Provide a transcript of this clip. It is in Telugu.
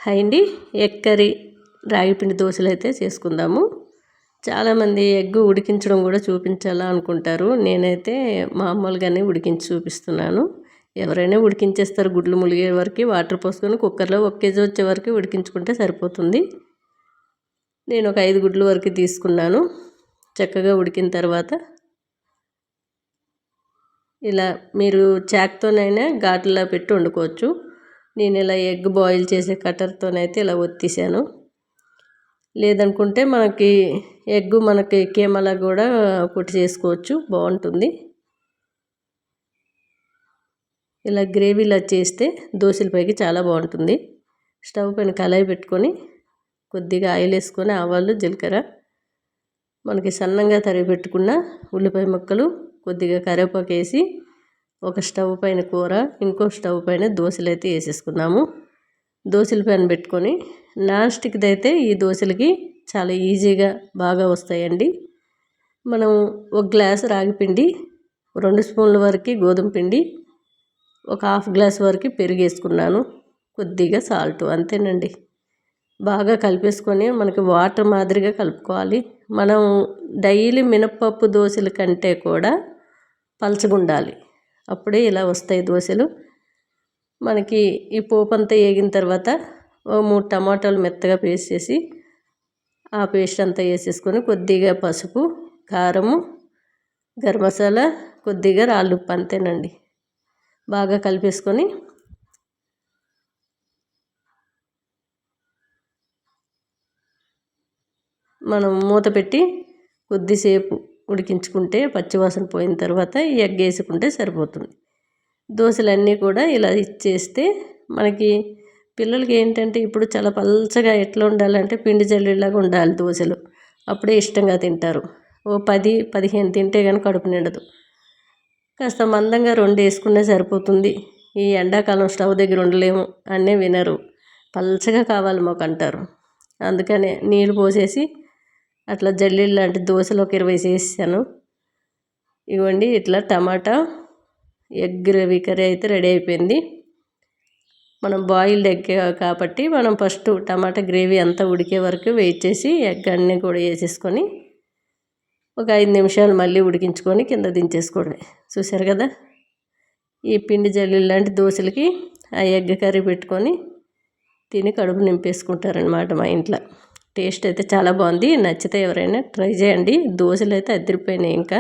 హాయ్ అండి. ఎగ్ కర్రీ రాగిపిండి దోశలు అయితే చేసుకుందాము. చాలామంది ఎగ్ ఉడికించడం కూడా చూపించాలా అనుకుంటారు. నేనైతే మామూలుగానే ఉడికించి చూపిస్తున్నాను. ఎవరైనా ఉడికించేస్తారు, గుడ్లు ములిగే వరకు వాటర్ పోసుకొని కుక్కర్లో 1 కేజీ వచ్చే వరకు ఉడికించుకుంటే సరిపోతుంది. నేను ఒక 5 గుడ్లు వరకు తీసుకున్నాను. చక్కగా ఉడికిన తర్వాత ఇలా మీరు చాక్తోనైనా ఘాటులా పెట్టి వండుకోవచ్చు. నేను ఇలా ఎగ్ బాయిల్ చేసే కట్టర్తోనైతే ఇలా ఒత్తేసాను. లేదనుకుంటే మనకి కీమాలా కూడా కొట్టి చేసుకోవచ్చు, బాగుంటుంది. ఇలా గ్రేవీలా చేస్తే దోశల పైకి చాలా బాగుంటుంది. స్టవ్ పైన కళాయి పెట్టుకొని కొద్దిగా ఆయిల్ వేసుకొని ఆవాలు, జీలకర్ర, మనకి సన్నంగా తరిగి పెట్టుకున్న ఉల్లిపాయ ముక్కలు, కొద్దిగా కరివేపాకు వేసి ఒక స్టవ్ పైన కూర, ఇంకో స్టవ్ పైన దోశలు అయితే వేసేసుకున్నాము. దోశల పైన పెట్టుకొని నాన్ స్టిక్ది అయితే ఈ దోశలకి చాలా ఈజీగా బాగా వస్తాయండి. మనం 1 గ్లాసు రాగిపిండి, 2 స్పూన్ల వరకు గోధుమ పిండి, ఒక 1/2 గ్లాస్ వరకు పెరుగు వేసుకున్నాను, కొద్దిగా సాల్ట్, అంతేనండి. బాగా కలిపేసుకొని మనకి వాటర్ మాదిరిగా కలుపుకోవాలి. మనం డైలీ మినప్పప్పు దోశల కంటే కూడా పలచగా ఉండాలి, అప్పుడే ఇలా వస్తాయి దోశలు. మనకి ఈ పోపు అంతా వేగిన తర్వాత 3 టమాటాలు మెత్తగా పేస్ట్ చేసి ఆ పేస్ట్ అంతా వేసేసుకొని కొద్దిగా పసుపు, కారము, గరం మసాలా, కొద్దిగా రాళ్ళుప్పు, అంతేనండి. బాగా కలిపేసుకొని మనం మూత పెట్టి కొద్దిసేపు ఉడికించుకుంటే పచ్చివాసన పోయిన తర్వాత ఈ ఎగ్ వేసుకుంటే సరిపోతుంది. దోశలన్నీ కూడా ఇలా ఇచ్చేస్తే మనకి పిల్లలకి ఏంటంటే ఇప్పుడు చాలా పల్చగా ఎట్లా ఉండాలంటే పిండి జల్లీలాగా ఉండాలి దోశలు, అప్పుడే ఇష్టంగా తింటారు. 10-15 తింటే కానీ కడుపు నిండదు. కాస్త మందంగా 2 వేసుకునే సరిపోతుంది. ఈ ఎండాకాలం స్టవ్ దగ్గర ఉండలేము అన్నీ వినరు, పల్చగా కావాలి మాకు అంటారు. అందుకనే నీళ్ళు పోసేసి అట్లా జల్లీలు లాంటి దోశలు ఒక 20 చేసాను. ఇవ్వండి, ఇట్లా టమాటా ఎగ్ గ్రేవీ కర్రీ అయితే రెడీ అయిపోయింది. మనం బాయిల్డ్ ఎగ్ కాబట్టి మనం ఫస్ట్ టమాటా గ్రేవీ అంతా ఉడికే వరకు వెయిట్ చేసి ఎగ్ అన్నీ కూడా వేసేసుకొని ఒక 5 నిమిషాలు మళ్ళీ ఉడికించుకొని కింద దించేసుకోవడమే. చూసారు కదా, ఈ పిండి జల్లీలు లాంటి దోశలకి ఆ ఎగ్ కర్రీ పెట్టుకొని తిని కడుపు నింపేసుకుంటారనమాట మా ఇంట్లో. టేస్ట్ అయితే చాలా బాగుంది. నచ్చితే ఎవరైనా ట్రై చేయండి. దోశలు అయితే అదిరిపోయినాయి. ఇంకా